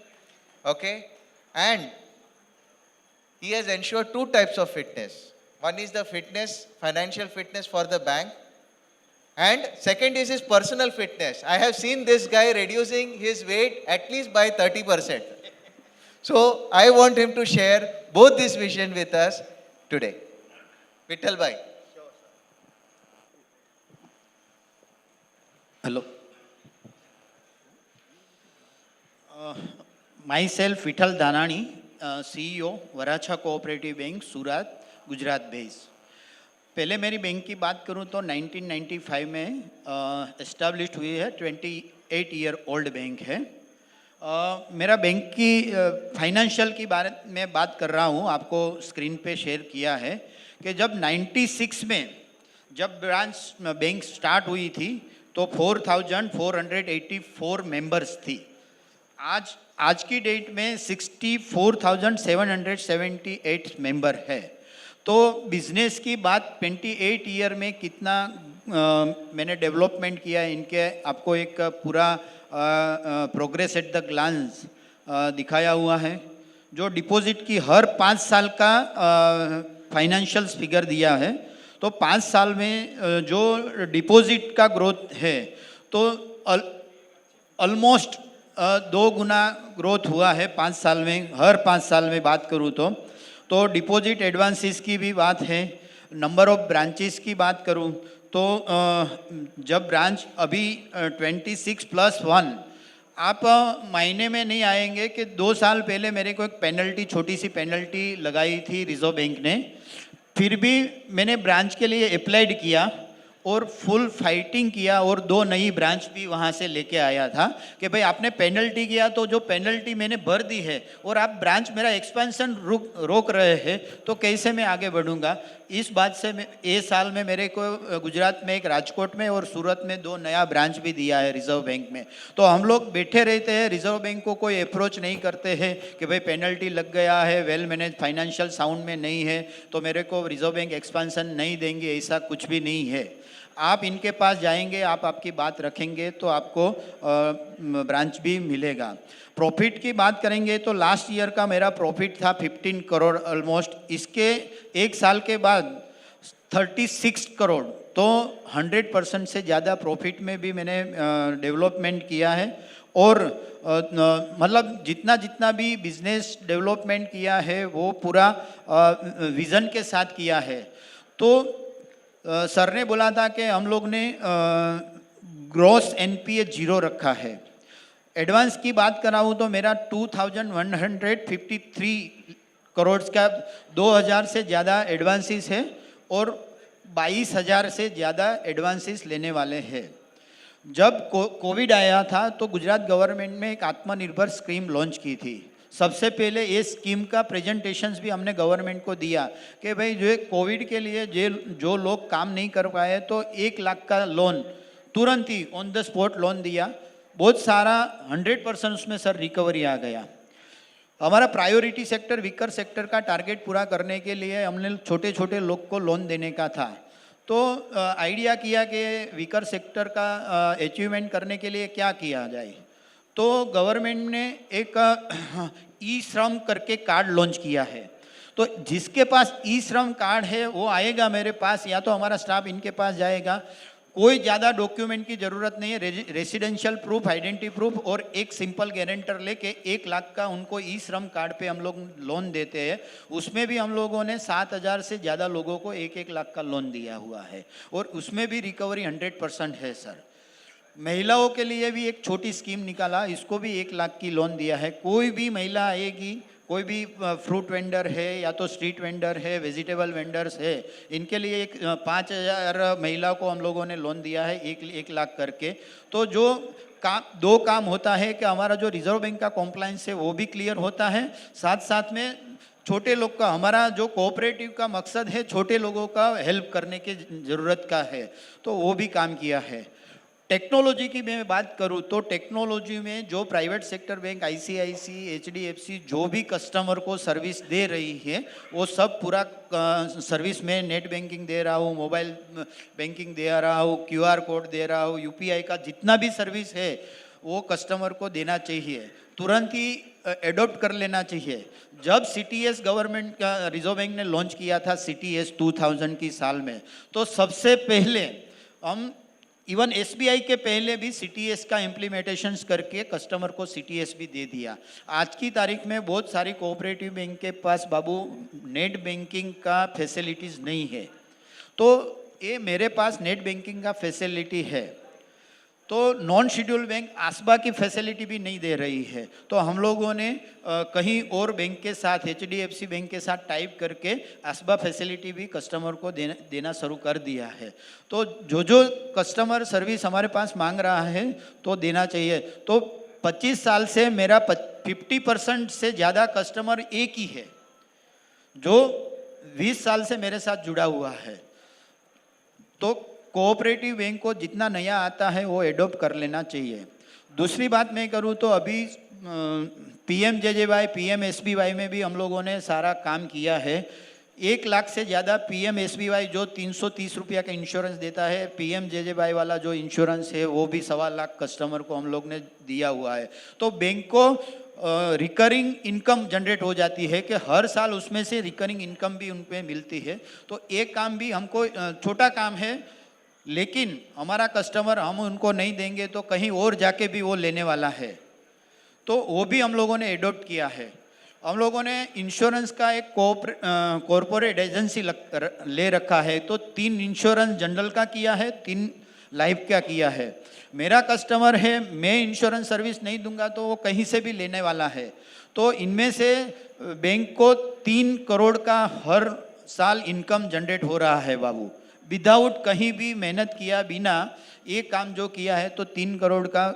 Okay. And he has ensured 2 types of fitness. One is the fitness, financial fitness for the bank. And second is his personal fitness. I have seen this guy reducing his weight at least by 30%. So I want him to share both this vision with us today. Vittal bhai. Hello. Myself, Vittal Danani, CEO, Varachha cooperative bank, Surat, Gujarat base. पहले मेरी bank की बात करूं तो 1995 में established हुई है, 28 year old bank है। मेरा बैंक की फाइनेंशियल की बारे में बात कर रहा हूं, आपको स्क्रीन पे शेयर किया है कि जब 96 में जब ब्रांच बैंक स्टार्ट हुई थी तो 4,484 मेंबर्स थी। आज की डेट में 64,778 मेंबर है। तो बिजनेस की बात 28 ईयर में कितना मैंने डेवलपमेंट किया है, इनके आपको एक पूरा प्रोग्रेस एट द ग्लांस दिखाया हुआ है। जो डिपॉजिट की हर 5 साल का फाइनेंशियल फिगर दिया है, तो 5 साल में जो डिपॉजिट का ग्रोथ है तो ऑलमोस्ट 2 गुना ग्रोथ हुआ है 5 साल में। हर 5 साल में बात करूँ तो डिपॉजिट एडवांसेस की भी बात है। नंबर ऑफ ब्रांचेस की बात करूँ तो जब ब्रांच अभी 26+1, आप महीने में नहीं आएंगे कि 2 साल पहले मेरे को एक पेनल्टी, छोटी सी पेनल्टी लगाई थी रिजर्व बैंक ने, फिर भी मैंने ब्रांच के लिए अप्लाइड किया और फुल फाइटिंग किया और 2 नई ब्रांच भी वहाँ से लेके आया था कि भाई आपने पेनल्टी किया तो जो पेनल्टी मैंने भर दी है और आप ब्रांच मेरा एक्सपेंशन रोक रहे हैं तो कैसे मैं आगे बढ़ूँगा। इस बात से ये साल में मेरे को गुजरात में एक राजकोट में और सूरत में 2 नया ब्रांच भी दिया है रिजर्व बैंक में। तो हम लोग बैठे रहते हैं, रिजर्व बैंक को कोई अप्रोच नहीं करते हैं कि भाई पेनल्टी लग गया है, वेल मैनेज फाइनेंशियल साउंड में नहीं है तो मेरे को रिजर्व बैंक एक्सपेंशन नहीं देंगे, ऐसा कुछ भी नहीं है। आप इनके पास जाएंगे, आप आपकी बात रखेंगे तो आपको ब्रांच भी मिलेगा। प्रॉफिट की बात करेंगे तो लास्ट ईयर का मेरा प्रॉफिट था 15 करोड़ ऑलमोस्ट। इसके 1 साल के बाद 36 करोड़, तो 100% से ज़्यादा प्रॉफिट में भी मैंने डेवलपमेंट किया है। और मतलब जितना भी बिजनेस डेवलपमेंट किया है वो पूरा विज़न के साथ किया है। तो सर ने बोला था कि हम लोग ने ग्रॉस एनपीए 0 रखा है। एडवांस की बात कराऊँ तो मेरा 2,153 करोड़ का 2,000 से ज़्यादा एडवांसेस है और 22,000 से ज़्यादा एडवांसेस लेने वाले हैं। जब कोविड आया था तो गुजरात गवर्नमेंट में एक आत्मनिर्भर स्कीम लॉन्च की थी। सबसे पहले ये स्कीम का प्रेजेंटेशंस भी हमने गवर्नमेंट को दिया कि भाई जो कोविड के लिए जो लोग काम नहीं कर पाए तो 1 लाख का लोन तुरंत ही ऑन द स्पॉट लोन दिया। बहुत सारा 100% उसमें सर रिकवरी आ गया। हमारा प्रायोरिटी सेक्टर वीकर सेक्टर का टारगेट पूरा करने के लिए हमने छोटे छोटे लोग को लोन देने का था। तो आइडिया किया कि वीकर सेक्टर का अचीवमेंट करने के लिए क्या किया जाए। तो गवर्नमेंट ने एक ई श्रम करके कार्ड लॉन्च किया है। तो जिसके पास ई श्रम कार्ड है वो आएगा मेरे पास, या तो हमारा स्टाफ इनके पास जाएगा। कोई ज़्यादा डॉक्यूमेंट की ज़रूरत नहीं है, रेसिडेंशियल प्रूफ, आइडेंटिटी प्रूफ और एक सिंपल गारंटर लेके 1 लाख का उनको ई श्रम कार्ड पे हम लोग लोन देते हैं। उसमें भी हम लोगों ने 7,000 से ज़्यादा लोगों को 1-1 लाख का लोन दिया हुआ है और उसमें भी रिकवरी 100% है सर। महिलाओं के लिए भी एक छोटी स्कीम निकाला, इसको भी 1 लाख की लोन दिया है। कोई भी महिला आएगी, कोई भी फ्रूट वेंडर है या तो स्ट्रीट वेंडर है, वेजिटेबल वेंडर्स है, इनके लिए एक 5,000 महिला को हम लोगों ने लोन दिया है 1 लाख करके। तो जो काम 2 काम होता है कि हमारा जो रिजर्व बैंक का कॉम्प्लायंस है वो भी क्लियर होता है, साथ साथ में छोटे लोग का, हमारा जो कोऑपरेटिव का मकसद है छोटे लोगों का हेल्प करने की ज़रूरत का है, तो वो भी काम किया है। टेक्नोलॉजी की मैं बात करूं तो टेक्नोलॉजी में जो private sector bank ICIC, HDFC जो भी कस्टमर को सर्विस दे रही है वो सब पूरा सर्विस में नेट बैंकिंग दे रहा हूँ, मोबाइल बैंकिंग दे रहा हूँ, QR कोड दे रहा हूँ, UPI का जितना भी सर्विस है वो कस्टमर को देना चाहिए, तुरंत ही एडॉप्ट कर लेना चाहिए। जब CTS गवर्नमेंट का रिजर्व बैंक ने लॉन्च किया था CTS 2000 की साल में, तो सबसे पहले हम इवन SBI के पहले भी CTS का इम्प्लीमेंटेशंस करके कस्टमर को CTS भी दे दिया। आज की तारीख में बहुत सारी कोऑपरेटिव बैंक के पास बाबू नेट बैंकिंग का फैसिलिटीज़ नहीं है, तो ये मेरे पास नेट बैंकिंग का फैसिलिटी है। तो नॉन शेड्यूल बैंक आसबा की फैसिलिटी भी नहीं दे रही है, तो हम लोगों ने कहीं और बैंक के साथ HDFC बैंक के साथ टाइप करके आसबा फैसिलिटी भी कस्टमर को देना शुरू कर दिया है। तो जो जो कस्टमर सर्विस हमारे पास मांग रहा है तो देना चाहिए। तो 25 साल से मेरा 50% से ज़्यादा कस्टमर एक ही है जो 20 साल से मेरे साथ जुड़ा हुआ है। तो कोऑपरेटिव बैंक को जितना नया आता है वो एडॉप्ट कर लेना चाहिए। दूसरी बात मैं करूँ तो अभी PMJJY, PMSBY में भी हम लोगों ने सारा काम किया है। 1 लाख से ज़्यादा PMSBY जो 330 रुपया का इंश्योरेंस देता है, PMJJY वाला जो इंश्योरेंस है वो भी 1.25 लाख कस्टमर को हम लोग ने दिया हुआ है। तो बैंक को रिकरिंग इनकम जनरेट हो जाती है कि हर साल उसमें से रिकरिंग इनकम भी उन पर मिलती है। तो एक काम भी हमको छोटा काम है, लेकिन हमारा कस्टमर हम उनको नहीं देंगे तो कहीं और जाके भी वो लेने वाला है, तो वो भी हम लोगों ने एडॉप्ट किया है। हम लोगों ने इंश्योरेंस का एक कॉरपोरेट एजेंसी ले रखा है, तो 3 इंश्योरेंस जनरल का किया है, 3 लाइफ का किया है। मेरा कस्टमर है, मैं इंश्योरेंस सर्विस नहीं दूंगा तो वो कहीं से भी लेने वाला है। तो इनमें से बैंक को 3 करोड़ का हर साल इनकम जनरेट हो रहा है बाबू, विदाउट कहीं भी मेहनत किया बिना ये काम जो किया है, तो 3 करोड़ का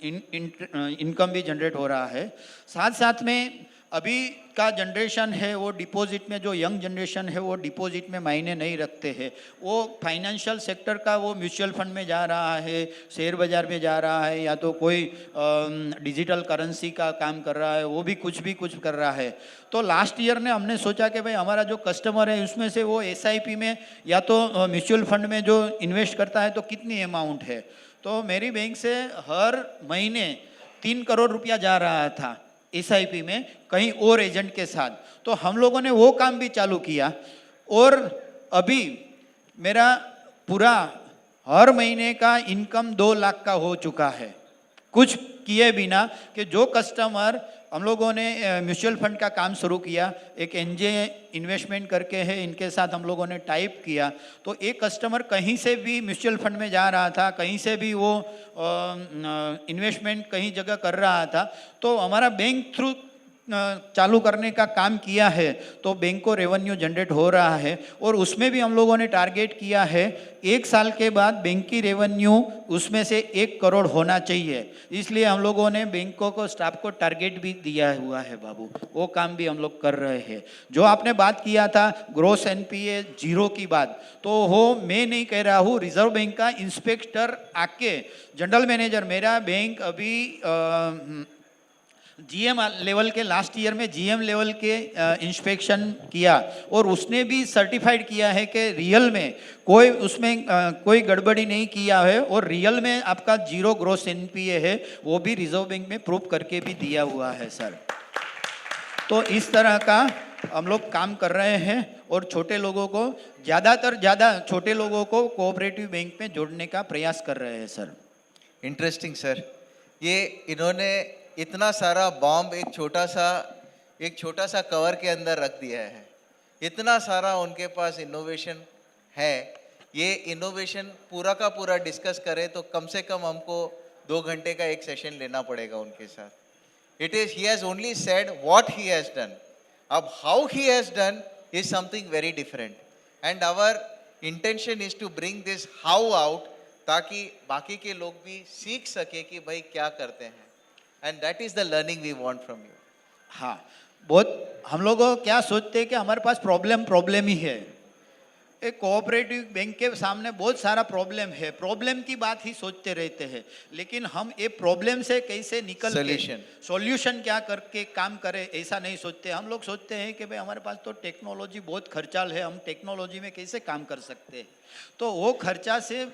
इनकम भी जनरेट हो रहा है। साथ साथ में अभी का जनरेशन है वो डिपॉजिट में, जो यंग जनरेशन है वो डिपॉजिट में मायने नहीं रखते हैं, वो फाइनेंशियल सेक्टर का वो म्यूचुअल फंड में जा रहा है, शेयर बाज़ार में जा रहा है, या तो कोई डिजिटल करेंसी का काम कर रहा है, वो भी कुछ कर रहा है। तो लास्ट ईयर ने हमने सोचा कि भाई हमारा जो कस्टमर है उसमें से वो SIP में या तो म्यूचुअल फंड में जो इन्वेस्ट करता है तो कितनी अमाउंट है। तो मेरी बैंक से हर महीने 3 करोड़ रुपया जा रहा था SIP में कहीं और एजेंट के साथ, तो हम लोगों ने वो काम भी चालू किया। और अभी मेरा पूरा हर महीने का इनकम 2 लाख का हो चुका है, कुछ किए बिना। कि जो कस्टमर हम लोगों ने म्यूचुअल फंड का काम शुरू किया, एक NJ इन्वेस्टमेंट करके है, इनके साथ हम लोगों ने टाइप किया, तो एक कस्टमर कहीं से भी म्यूचुअल फंड में जा रहा था, कहीं से भी वो इन्वेस्टमेंट कहीं जगह कर रहा था, तो हमारा बैंक थ्रू चालू करने का काम किया है, तो बैंक को रेवेन्यू जनरेट हो रहा है। और उसमें भी हम लोगों ने टारगेट किया है 1 साल के बाद बैंक की रेवेन्यू उसमें से 1 करोड़ होना चाहिए, इसलिए हम लोगों ने बैंकों को स्टाफ को टारगेट भी दिया हुआ है बाबू, वो काम भी हम लोग कर रहे हैं। जो आपने बात किया था ग्रोस NPA 0 की बात, तो वो मैं नहीं कह रहा हूँ, रिजर्व बैंक का इंस्पेक्टर आके जनरल मैनेजर, मेरा बैंक अभी जीएम लेवल के लास्ट ईयर में जीएम लेवल के इंस्पेक्शन किया और उसने भी सर्टिफाइड किया है कि रियल में कोई उसमें कोई गड़बड़ी नहीं किया है और रियल में आपका जीरो ग्रोस एनपीए है, वो भी रिजर्व बैंक में प्रूव करके भी दिया हुआ है सर। तो इस तरह का हम लोग काम कर रहे हैं और छोटे लोगों को ज़्यादा छोटे लोगों को कोऑपरेटिव बैंक में जोड़ने का प्रयास कर रहे हैं सर। Interesting sir. ये इन्होंने इतना सारा बॉम्ब एक छोटा सा कवर के अंदर रख दिया है। इतना सारा उनके पास इनोवेशन है। ये इनोवेशन पूरा का पूरा डिस्कस करें तो कम से कम हमको 2 घंटे का एक सेशन लेना पड़ेगा उनके साथ। It is he has only said what he has done. अब how he has done is something very different and our intention is to bring this how out, ताकि बाकी के लोग भी सीख सके कि भाई क्या करते हैं। And that is the learning we want from you. हाँ, बहुत हम लोग क्या सोचते हैं कि हमारे पास प्रॉब्लम ही है। एक कोऑपरेटिव बैंक के सामने बहुत सारा प्रॉब्लम की बात ही सोचते रहते हैं, लेकिन हम ये प्रॉब्लम से कैसे निकल सॉल्यूशन क्या करके काम करें ऐसा नहीं सोचते। हम लोग सोचते हैं कि भाई हमारे पास तो टेक्नोलॉजी बहुत खर्चाल है, हम टेक्नोलॉजी में कैसे काम कर सकते हैं। तो वो खर्चा से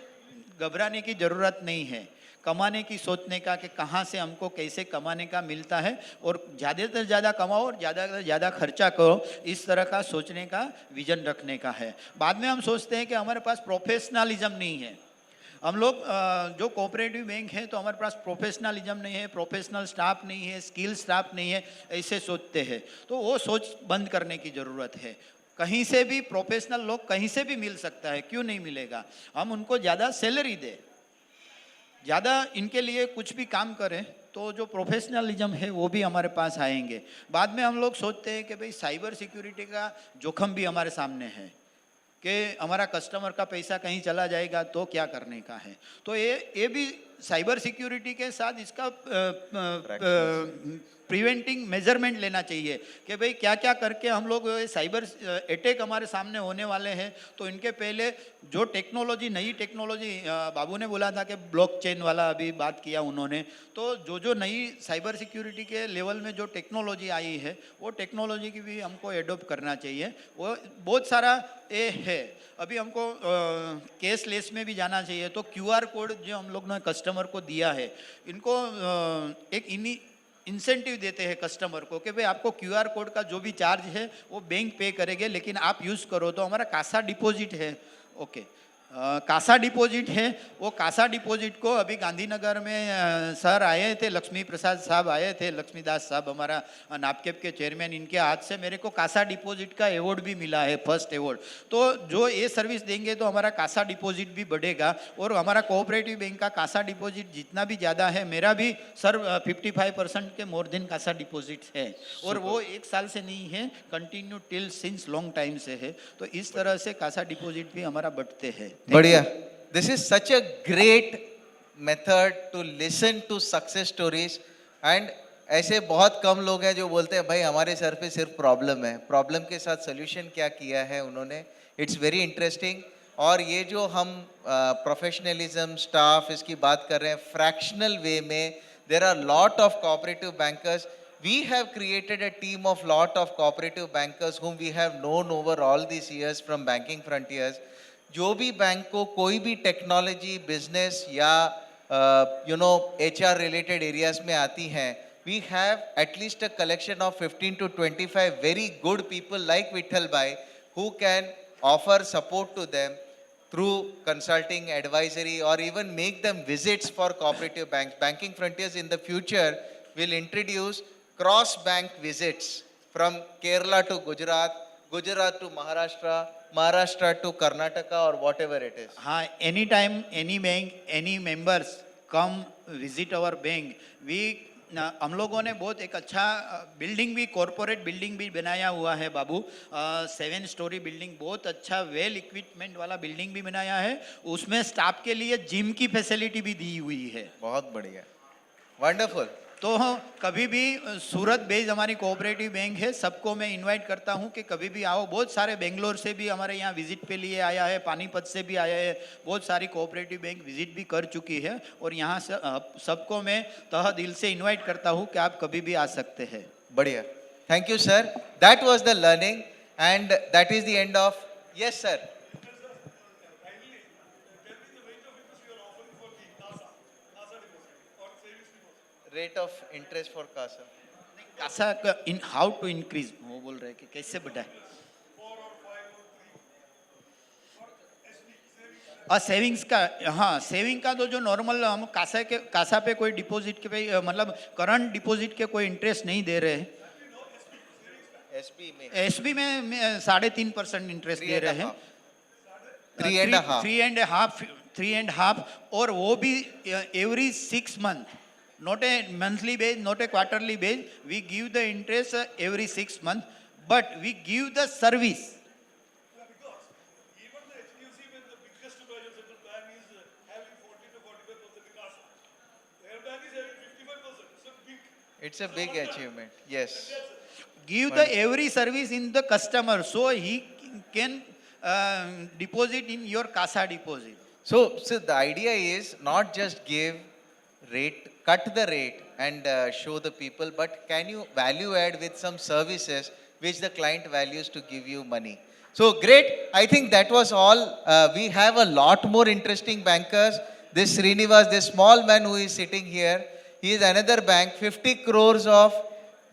घबराने की ज़रूरत नहीं है, कमाने की सोचने का कि कहाँ से हमको कैसे कमाने का मिलता है और ज़्यादा से ज़्यादा कमाओ और ज़्यादा से ज़्यादा खर्चा करो, इस तरह का सोचने का विजन रखने का है। बाद में हम सोचते हैं कि हमारे पास प्रोफेशनलिज्म नहीं है। हम लोग जो कोऑपरेटिव बैंक है तो हमारे पास प्रोफेशनलिज्म नहीं है, प्रोफेशनल स्टाफ नहीं है, स्किल स्टाफ नहीं है, ऐसे सोचते हैं। तो वो सोच बंद करने की ज़रूरत है। कहीं से भी प्रोफेशनल लोग कहीं से भी मिल सकता है, क्यों नहीं मिलेगा। हम उनको ज़्यादा सैलरी दें, ज़्यादा इनके लिए कुछ भी काम करें तो जो प्रोफेशनलिज्म है वो भी हमारे पास आएंगे। बाद में हम लोग सोचते हैं कि भाई साइबर सिक्योरिटी का जोखिम भी हमारे सामने है कि हमारा कस्टमर का पैसा कहीं चला जाएगा तो क्या करने का है। तो ये भी साइबर सिक्योरिटी के साथ इसका प्रिवेंटिंग मेजरमेंट लेना चाहिए कि भाई क्या क्या करके हम लोग साइबर अटैक हमारे सामने होने वाले हैं। तो इनके पहले जो टेक्नोलॉजी, नई टेक्नोलॉजी, बाबू ने बोला था कि ब्लॉकचेन वाला अभी बात किया उन्होंने, तो जो नई साइबर सिक्योरिटी के लेवल में जो टेक्नोलॉजी आई है वो टेक्नोलॉजी की भी हमको एडोप्ट करना चाहिए। वो बहुत सारा ये है। अभी हमको कैशलेस में भी जाना चाहिए। तो QR कोड जो हम लोग ने कस्टमर को दिया है, इनको एक इंसेंटिव देते हैं कस्टमर को कि भाई आपको QR कोड का जो भी चार्ज है वो बैंक पे करेंगे, लेकिन आप यूज़ करो। तो हमारा कासा डिपॉजिट है, ओके, कासा डिपॉजिट है, वो कासा डिपॉजिट को अभी गांधीनगर में सर आए थे, लक्ष्मी प्रसाद साहब आए थे, लक्ष्मीदास साहब हमारा नापकेप के चेयरमैन, इनके हाथ से मेरे को कासा डिपॉजिट का अवार्ड भी मिला है, फर्स्ट अवार्ड। तो जो ये सर्विस देंगे तो हमारा कासा डिपॉजिट भी बढ़ेगा और हमारा कोऑपरेटिव बैंक का कासा डिपॉजिट जितना भी ज़्यादा है, मेरा भी सर 55% के मोर देन कासा डिपॉजिट है और वो 1 साल से नहीं है, continue till since long time से है। तो इस तरह से कासा डिपॉजिट भी हमारा बढ़ते हैं। बढ़िया। This is such a great method to listen to success stories and ऐसे बहुत कम लोग हैं जो बोलते हैं भाई हमारे सर पे सिर्फ प्रॉब्लम है, प्रॉब्लम के साथ सोल्यूशन क्या किया है उन्होंने। It's very interesting. और ये जो हम प्रोफेशनलिज्म, स्टाफ, इसकी बात कर रहे हैं फ्रैक्शनल वे में, there are lot of cooperative bankers. We have created a team of lot of cooperative bankers whom we have known over all these years from banking frontiers. जो भी bank को कोई भी टेक्नोलॉजी, बिजनेस या HR related areas में आती हैं, we have at least a collection of 15 to 25 very good people like Vittal Bhai who can offer support to them through consulting, advisory, or even make them visits for cooperative banks. Banking Frontiers in the future will introduce cross-bank visits from Kerala to Gujarat, Gujarat to Maharashtra, Maharashtra to Karnataka, or whatever it is. हाँ, any time, any bank, any members come visit our bank. हम लोगों ने बहुत एक अच्छा building भी, corporate building भी बनाया हुआ है बाबू। 7 स्टोरी बिल्डिंग, बहुत अच्छा वेल इक्विपमेंट वाला बिल्डिंग भी बनाया है। उसमें स्टाफ के लिए जिम की फैसिलिटी भी दी हुई है। बहुत बढ़िया। Wonderful. तो कभी भी सूरत बेस्ड हमारी कोऑपरेटिव बैंक है, सबको मैं इनवाइट करता हूं कि कभी भी आओ। बहुत सारे बेंगलोर से भी हमारे यहाँ विजिट पे लिए आया है, पानीपत से भी आया है, बहुत सारी कोऑपरेटिव बैंक विजिट भी कर चुकी है। और यहाँ से सबको मैं तह दिल से इनवाइट करता हूँ कि आप कभी भी आ सकते हैं। Badhiya. Thank you, sir. That was the learning, and that is the end of. Yes, sir. Rate of interest for CASA. CASA in how to increase, वो बोल रहे हैं कि कैसे बढ़ाए। सेविंग्स का, हाँ सेविंग का तो जो नॉर्मल हम कासा पे कोई डिपॉजिट के पे मतलब करंट डिपॉजिट के कोई इंटरेस्ट नहीं दे रहे हैं। SB में एसबी में 3.5% इंटरेस्ट दे रहे हैं। 3.5. 3.5 और वो भी every 6 month, not a monthly base, not a quarterly base. We give the interest every 6 months, but we give the service. It's a big achievement. Yes. Give the every service in the customer, so he can deposit in your CASA deposit. So the idea is not just give rate, cut the rate and show the people, but can you value add with some services which the client values to give you money. So great. I think that was all. We have a lot more interesting bankers. This Srinivas, this small man who is sitting here, he is another bank, 50 crores of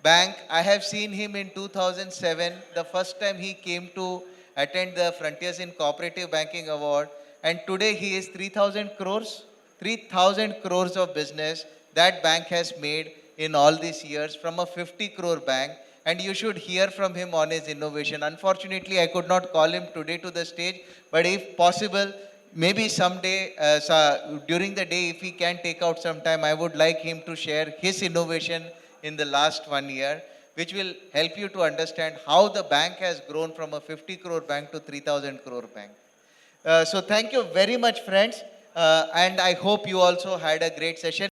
bank. I have seen him in 2007, the first time he came to attend the Frontiers in Cooperative Banking Award. And today he is 3,000 crores, 3,000 crores of business that bank has made in all these years from a 50 crore bank. And you should hear from him on his innovation. Unfortunately, I could not call him today to the stage, but if possible, maybe someday, during the day, if he can take out some time, I would like him to share his innovation in the last 1 year, which will help you to understand how the bank has grown from a 50 crore bank to 3,000 crore bank. So thank you very much, friends. And I hope you also had a great session.